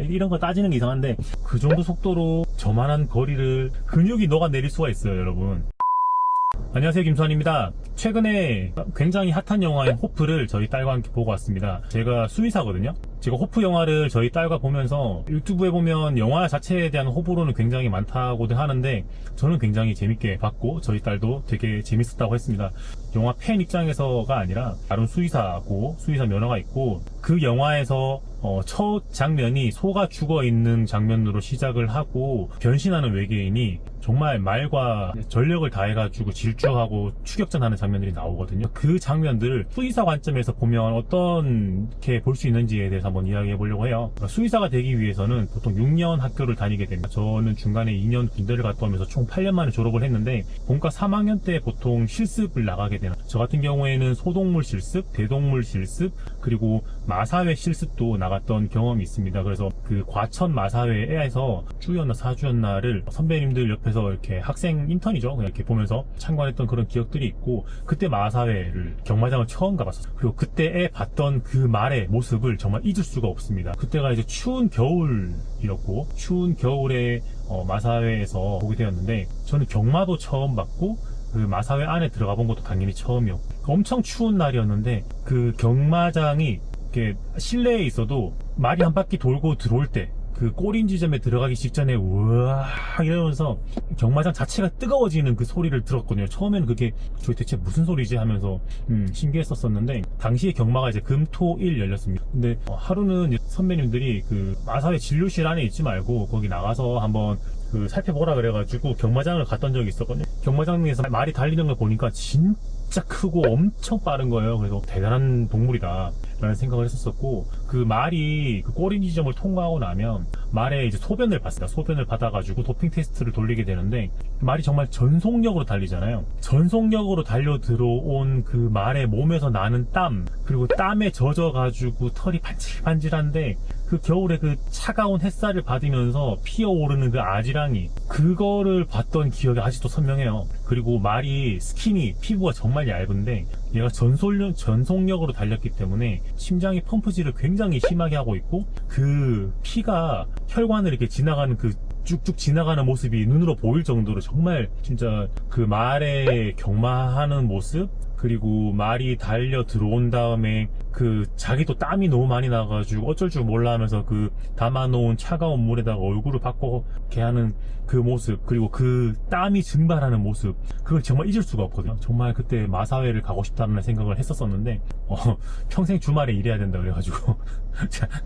이런 거 따지는 게 이상한데 그 정도 속도로 저만한 거리를 근육이 녹아내릴 수가 있어요, 여러분. 안녕하세요, 김수환입니다. 최근에 굉장히 핫한 영화인 호프를 저희 딸과 함께 보고 왔습니다. 제가 수의사거든요. 제가 호프 영화를 저희 딸과 보면서 유튜브에 보면 영화 자체에 대한 호불호는 굉장히 많다고들 하는데 저는 굉장히 재밌게 봤고 저희 딸도 되게 재밌었다고 했습니다. 영화 팬 입장에서가 아니라 다른 수의사고 수의사 면허가 있고 그 영화에서 첫 장면이 소가 죽어있는 장면으로 시작을 하고 변신하는 외계인이 정말 말과 전력을 다해가지고 질주하고 추격전하는 장면들이 나오거든요. 그 장면들을 수의사 관점에서 보면 어떻게 볼 수 있는지에 대해서 한번 이야기해 보려고 해요. 수의사가 되기 위해서는 보통 6년 학교를 다니게 됩니다. 저는 중간에 2년 군대를 갔다 오면서 총 8년 만에 졸업을 했는데 본과 3학년 때 보통 실습을 나가게 되는, 저 같은 경우에는 소동물 실습, 대동물 실습, 그리고 마사회 실습도 나갔던 경험이 있습니다. 그래서 그 과천 마사회에서 주였나 사주였나를 선배님들 옆에서 이렇게 학생 인턴이죠, 그냥 이렇게 보면서 참관했던 그런 기억들이 있고, 그때 마사회를 경마장을 처음 가봤었어요. 그리고 그때에 봤던 그 말의 모습을 정말 잊을 수가 없습니다. 그때가 이제 추운 겨울이었고 추운 겨울에 마사회에서 보게 되었는데 저는 경마도 처음 봤고 그 마사회 안에 들어가 본 것도 당연히 처음이었고 엄청 추운 날이었는데 그 경마장이 이렇게 실내에 있어도 말이 한 바퀴 돌고 들어올 때 그 꼬린 지점에 들어가기 직전에 우와 이러면서 경마장 자체가 뜨거워지는 그 소리를 들었거든요. 처음에는 그게 대체 무슨 소리지 하면서 신기했었었는데 당시에 경마가 이제 금, 토, 일 열렸습니다. 근데 하루는 이제 선배님들이 그 마사회 진료실 안에 있지 말고 거기 나가서 한번 그 살펴보라 그래가지고 경마장을 갔던 적이 있었거든요. 경마장에서 말이 달리는 걸 보니까 진짜 크고 엄청 빠른 거예요. 그래서 대단한 동물이다 라는 생각을 했었었고, 그 말이 그 꼬린 지점을 통과하고 나면 말의 이제 소변을 봤습니다. 소변을 받아가지고 도핑 테스트를 돌리게 되는데 말이 정말 전속력으로 달리잖아요. 전속력으로 달려 들어온 그 말의 몸에서 나는 땀, 그리고 땀에 젖어가지고 털이 반질반질한데 그 겨울에 그 차가운 햇살을 받으면서 피어오르는 그 아지랑이, 그거를 봤던 기억이 아직도 선명해요. 그리고 말이 스킨이 피부가 정말 얇은데 얘가 전속력으로 달렸기 때문에 심장이 펌프질을 굉장히 심하게 하고 있고 그 피가 혈관을 이렇게 지나가는 그 쭉쭉 지나가는 모습이 눈으로 보일 정도로 정말 진짜 그 말에 경마하는 모습, 그리고 말이 달려 들어온 다음에 그 자기도 땀이 너무 많이 나가지고 어쩔 줄 몰라 하면서 그 담아놓은 차가운 물에다가 얼굴을 바꿔게 하는 그 모습, 그리고 그 땀이 증발하는 모습, 그걸 정말 잊을 수가 없거든요. 정말 그때 마사회를 가고 싶다는 생각을 했었었는데 평생 주말에 일해야 된다 그래가지고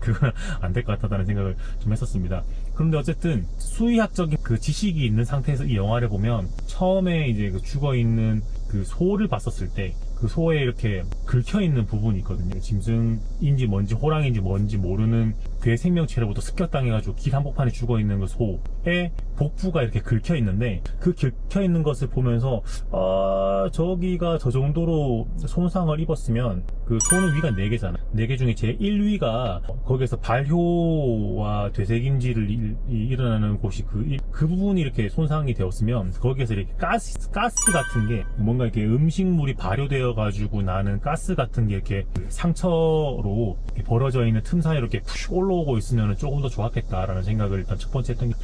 그건 안 될 것 같다는 생각을 좀 했었습니다. 그런데 어쨌든 수의학적인 그 지식이 있는 상태에서 이 영화를 보면 처음에 이제 그 죽어있는 그 소를 봤었을 때 그 소에 이렇게 긁혀있는 부분이 있거든요. 짐승인지 뭔지 호랑인지 뭔지 모르는 괴 생명체로부터 습격당해가지고 길 한복판에 죽어있는 그 소의 복부가 이렇게 긁혀있는데 그 긁혀있는 것을 보면서 저기가 저 정도로 손상을 입었으면, 그 소는 위가 4개잖아. 4개 중에 제 1위가 거기에서 발효와 되새김질을 일어나는 곳이 그 부분이 이렇게 손상이 되었으면 거기에서 이렇게 가스 같은 게 뭔가 이렇게 음식물이 발효되어 가지고 나는 가스 같은 게 이렇게 상처로 이렇게 벌어져 있는 틈 사이로 이렇게 푸슉 올라오고 있으면 조금 더 좋았겠다라는 생각을 일단 첫 번째 했던 게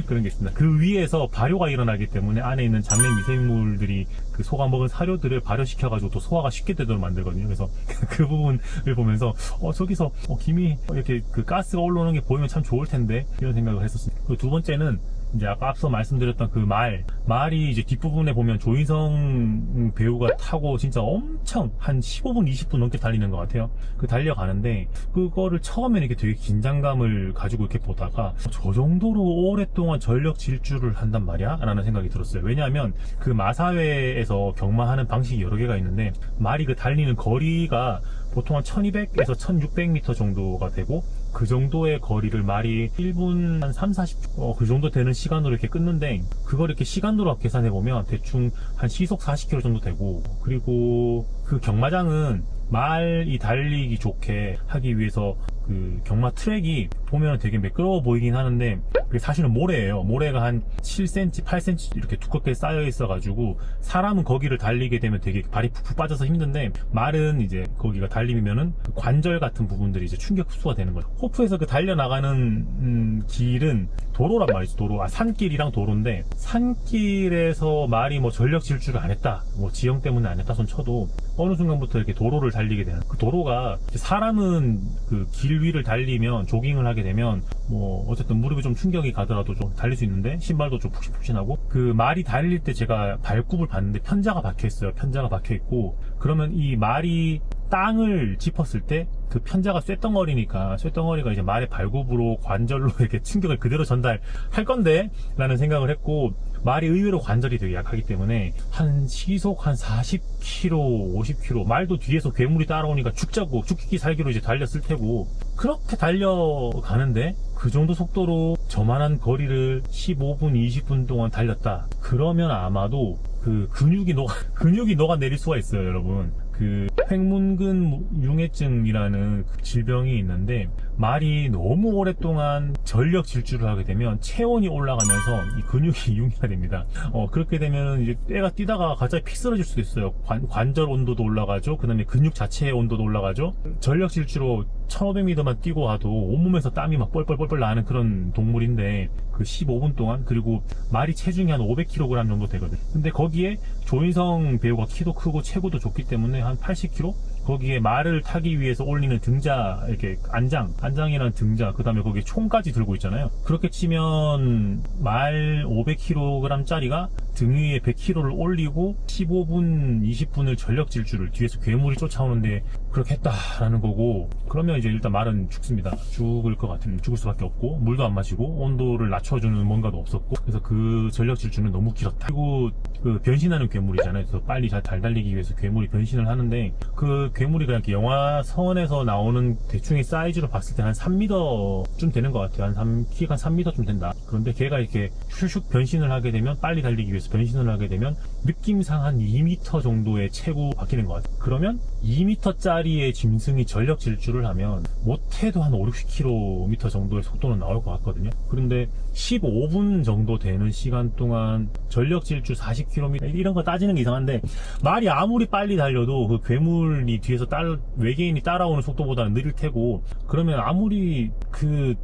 그런 게 있습니다. 그 위에서 발효가 일어나기 때문에 안에 있는 장내 미생물들이 그 소가 먹은 사료들을 발효시켜가지고 또 소화가 쉽게 되도록 만들거든요. 그래서 그 부분을 보면서 저기서 김이 이렇게 그 가스가 올라오는 게 보이면 참 좋을 텐데 이런 생각을 했었습니다. 그리고 두 번째는 이제 아까 앞서 말씀드렸던 그 말이 이제 뒷부분에 보면 조인성 배우가 타고 진짜 엄청 한 15분 20분 넘게 달리는 것 같아요. 그 달려가는데 그거를 처음에는 이렇게 되게 긴장감을 가지고 이렇게 보다가 저 정도로 오랫동안 전력 질주를 한단 말이야? 라는 생각이 들었어요. 왜냐하면 그 마사회에서 경마하는 방식이 여러 개가 있는데 말이 그 달리는 거리가 보통 한 1200에서 1600m 정도가 되고 그 정도의 거리를 말이 1분 한 3-40초 그 정도 되는 시간으로 이렇게 끊는데 그걸 이렇게 시간으로 계산해보면 대충 한 시속 40km 정도 되고, 그리고 그 경마장은 말이 달리기 좋게 하기 위해서 그 경마 트랙이 보면 되게 매끄러워 보이긴 하는데 그게 사실은 모래예요. 모래가 한 7cm, 8cm 이렇게 두껍게 쌓여 있어가지고 사람은 거기를 달리게 되면 되게 발이 푹푹 빠져서 힘든데 말은 이제 거기가 달리면은 그 관절 같은 부분들이 이제 충격 흡수가 되는 거죠. 호프에서 그 달려나가는 길은 도로란 말이죠. 도로, 산길이랑 도로인데 산길에서 말이 뭐 전력 질주를 안 했다, 뭐 지형 때문에 안 했다 손 쳐도 어느 순간부터 이렇게 도로를 달리게 되는 그 도로가 사람은 그 길 위를 달리면 조깅을 하게 되면 뭐 어쨌든 무릎에 좀 충격이 가더라도 좀 달릴 수 있는데 신발도 좀 푹신푹신하고 그 말이 달릴 때 제가 발굽을 봤는데 편자가 박혀 있어요. 편자가 박혀 있고 그러면 이 말이 땅을 짚었을 때 그 편자가 쇳덩어리니까 쇳덩어리가 이제 말의 발굽으로 관절로 이렇게 충격을 그대로 전달할 건데 라는 생각을 했고 말이 의외로 관절이 되게 약하기 때문에 한 시속 한 40km, 50km 말도 뒤에서 괴물이 따라오니까 죽자고 죽기 살기로 이제 달렸을 테고 그렇게 달려가는데 그 정도 속도로 저만한 거리를 15분, 20분 동안 달렸다. 그러면 아마도 그 근육이 녹아내릴 수가 있어요, 여러분. 그 횡문근 융해증이라는 그 질병이 있는데 말이 너무 오랫동안 전력 질주를 하게 되면 체온이 올라가면서 이 근육이 이용해야 됩니다. 그렇게 되면 이제 때가 뛰다가 갑자기 픽 쓰러질 수도 있어요. 관절 온도도 올라가죠. 그 다음에 근육 자체의 온도도 올라가죠. 전력 질주로 1500m만 뛰고 와도 온몸에서 땀이 막 뻘뻘뻘뻘 나는 그런 동물인데 그 15분 동안 그리고 말이 체중이 한 500kg 정도 되거든요. 근데 거기에 조인성 배우가 키도 크고 체구도 좋기 때문에 한 80kg? 거기에 말을 타기 위해서 올리는 등자, 이렇게 안장이라는 등자, 그 다음에 거기에 총까지 들고 있잖아요. 그렇게 치면 말 500kg 짜리가 등 위에 100kg를 올리고 15분, 20분을 전력 질주를 뒤에서 괴물이 쫓아오는데 그렇게 했다라는 거고, 그러면 이제 일단 말은 죽습니다. 죽을 것 같으면 죽을 수밖에 없고, 물도 안 마시고, 온도를 낮춰주는 뭔가도 없었고, 그래서 그 전력 질주는 너무 길었다. 그리고 그 변신하는 괴물이잖아요. 그래서 빨리 잘 달리기 위해서 괴물이 변신을 하는데, 그 괴물이 그냥 이렇게 영화선에서 나오는 대충의 사이즈로 봤을 때 한 3m쯤 되는 것 같아요. 키가 한 3m쯤 된다. 그런데 걔가 이렇게 슉슉 변신을 하게 되면, 빨리 달리기 위해서 변신을 하게 되면 느낌상 한 2m 정도의 체구 바뀌는 것 같아요. 그러면 2m짜리의 짐승이 전력 질주를 하면 못해도 한 5, 60km 정도의 속도는 나올 것 같거든요. 그런데 15분 정도 되는 시간 동안 전력 질주 40km 이런 거 따지는 게 이상한데 말이 아무리 빨리 달려도 그 괴물이 뒤에서 외계인이 따라오는 속도보다는 느릴 테고 그러면 아무리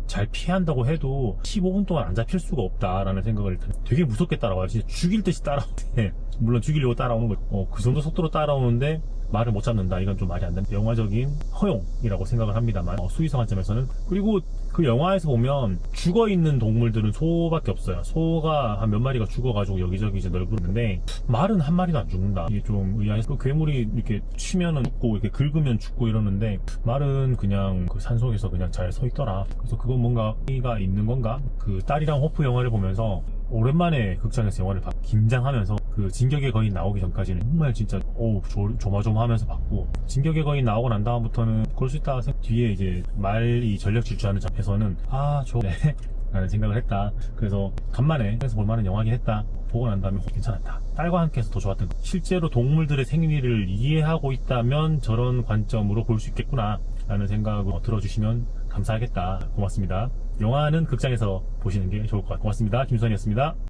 잘 피한다고 해도 15분 동안 안 잡힐 수가 없다라는 생각을 되게 무섭게 따라와요. 진짜 죽일 듯이 따라오는데 물론 죽이려고 따라오는 거 그 정도 속도로 따라오는데 말을 못 잡는다. 이건 좀 말이 안 된다. 영화적인 허용이라고 생각을 합니다만 수의성 관점에서는. 그리고 그 영화에서 보면 죽어있는 동물들은 소밖에 없어요. 소가 한 몇 마리가 죽어가지고 여기저기 이제 널브러는데 말은 한 마리도 안 죽는다. 이게 좀 의아해서 그 괴물이 이렇게 치면은 죽고 이렇게 긁으면 죽고 이러는데 말은 그냥 그 산속에서 그냥 잘 서 있더라. 그래서 그건 뭔가 의미가 있는 건가? 그 딸이랑 호프 영화를 보면서 오랜만에 극장에서 영화를 봤고 긴장하면서 그 진격의 거인 나오기 전까지는 정말 진짜 조마조마하면서 봤고 진격의 거인 나오고 난 다음부터는 그럴 수 있다 뒤에 이제 말이 전력 질주하는 장에서는 좋네 라는 생각을 했다. 그래서 간만에 해서 볼만한 영화긴 했다. 보고 난 다음에 괜찮았다. 딸과 함께 해서 더 좋았던 것. 실제로 동물들의 생리를 이해하고 있다면 저런 관점으로 볼 수 있겠구나 라는 생각을 들어주시면 감사하겠다. 고맙습니다. 영화는 극장에서 보시는 게 좋을 것 같아요. 고맙습니다. 김수환이었습니다.